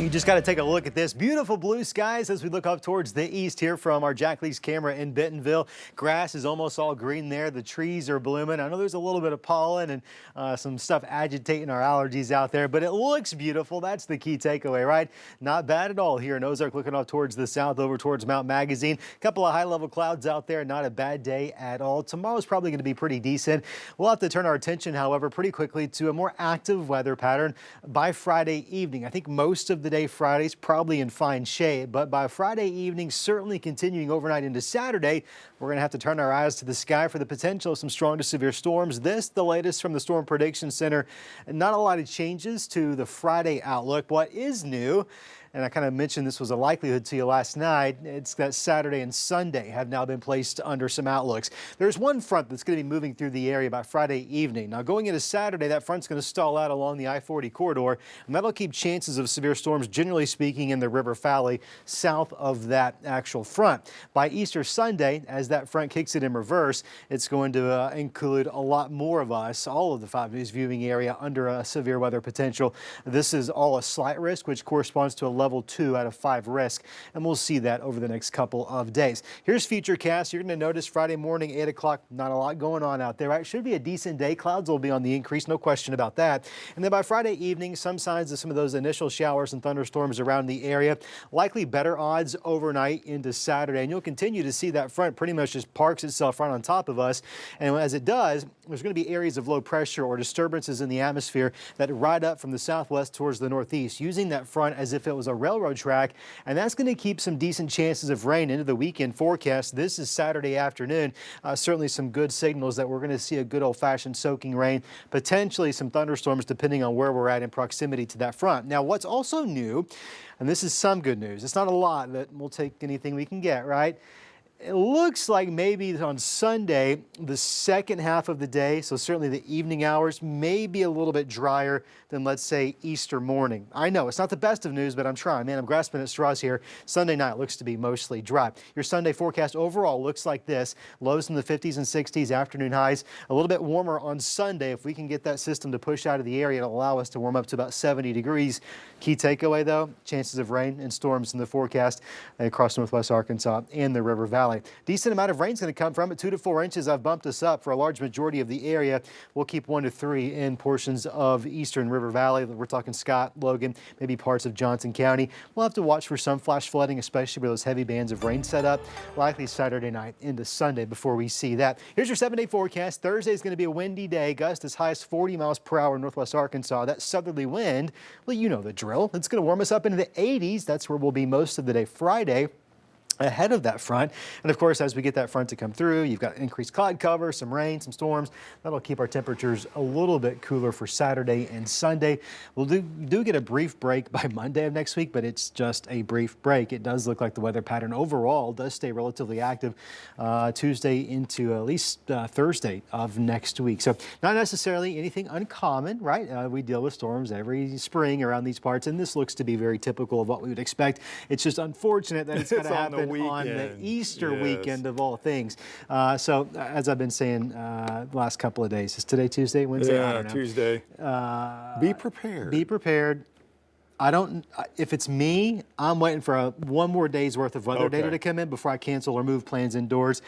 You just got to take a look at this. Beautiful blue skies as we look up towards the east here from our Jack Lee's camera in Bentonville. Grass is almost all green there. The trees are blooming. I know there's a little bit of pollen and some stuff agitating our allergies out there, but it looks beautiful. That's the key takeaway, right? Not bad at all here in Ozark, looking off towards the south over towards Mount Magazine. A couple of high-level clouds out there. Not a bad day at all. Tomorrow's probably going to be pretty decent. We'll have to turn our attention, however, pretty quickly to a more active weather pattern by Friday evening. I think most of the day Friday's probably in fine shape, but by Friday evening, certainly continuing overnight into Saturday, we're going to have to turn our eyes to the sky for the potential of some strong to severe storms. This, the latest from the Storm Prediction Center. Not a lot of changes to the Friday outlook. What is new, and I kind of mentioned this was a likelihood to you last night, it's that Saturday and Sunday have now been placed under some outlooks. There's one front that's going to be moving through the area by Friday evening. Now going into Saturday, that front's going to stall out along the I-40 corridor, and that'll keep chances of severe storms, generally speaking, in the River Valley south of that actual front. By Easter Sunday, as that front kicks it in reverse, it's going to include a lot more of us, all of the 5 News viewing area, under a severe weather potential. This is all a slight risk, which corresponds to a level 2 out of 5 risk, and we'll see that over the next couple of days. Here's Futurecast. You're going to notice Friday morning, 8 o'clock, not a lot going on out there, right? Should be a decent day. Clouds will be on the increase, no question about that. And then by Friday evening, some signs of some of those initial showers and thunderstorms around the area. Likely better odds overnight into Saturday, and you'll continue to see that front pretty much just parks itself right on top of us. And as it does, there's going to be areas of low pressure or disturbances in the atmosphere that ride up from the southwest towards the northeast, using that front as if it was a railroad track, and that's going to keep some decent chances of rain into the weekend forecast. This is Saturday afternoon. Certainly some good signals that we're going to see a good old-fashioned soaking rain, potentially some thunderstorms depending on where we're at in proximity to that front. Now, what's also new, and this is some good news, it's not a lot, but we'll take anything we can get, right? It looks like maybe on Sunday, the second half of the day, so certainly the evening hours, may be a little bit drier than, let's say, Easter morning. I know it's not the best of news, but I'm trying, man. I'm grasping at straws here. Sunday night looks to be mostly dry. Your Sunday forecast overall looks like this. Lows in the 50s and 60s, afternoon highs. A little bit warmer on Sunday. If we can get that system to push out of the area, it'll allow us to warm up to about 70 degrees. Key takeaway, though, chances of rain and storms in the forecast across northwest Arkansas and the River Valley. Decent amount of rain is going to come from it. 2 to 4 inches. I've bumped us up for a large majority of the area. We'll keep 1 to 3 in portions of eastern River Valley. We're talking Scott, Logan, maybe parts of Johnson County. We'll have to watch for some flash flooding, especially where those heavy bands of rain set up. Likely Saturday night into Sunday before we see that. Here's your 7-day forecast. Thursday is going to be a windy day. Gusts as high as 40 miles per hour in northwest Arkansas. That southerly wind, well, you know the drill. It's going to warm us up into the 80s. That's where we'll be most of the day Friday, ahead of that front. And of course, as we get that front to come through, you've got increased cloud cover, some rain, some storms. That'll keep our temperatures a little bit cooler for Saturday and Sunday. We'll do get a brief break by Monday of next week, but it's just a brief break. It does look like the weather pattern overall does stay relatively active Tuesday into at least Thursday of next week. So not necessarily anything uncommon, right? We deal with storms every spring around these parts, and this looks to be very typical of what we would expect. It's just unfortunate that it's going to happen on the Easter weekend of all things. So as I've been saying the last couple of days, is today Tuesday, Wednesday? Yeah, I don't know. Tuesday. Be prepared. Be prepared. If it's me, I'm waiting for one more day's worth of weather data to come in before I cancel or move plans indoors.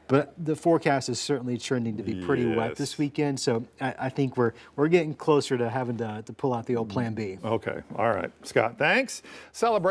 But the forecast is certainly trending to be pretty wet this weekend, so I think we're getting closer to having to pull out the old Plan B. Okay, all right. Scott, thanks. Celebrate.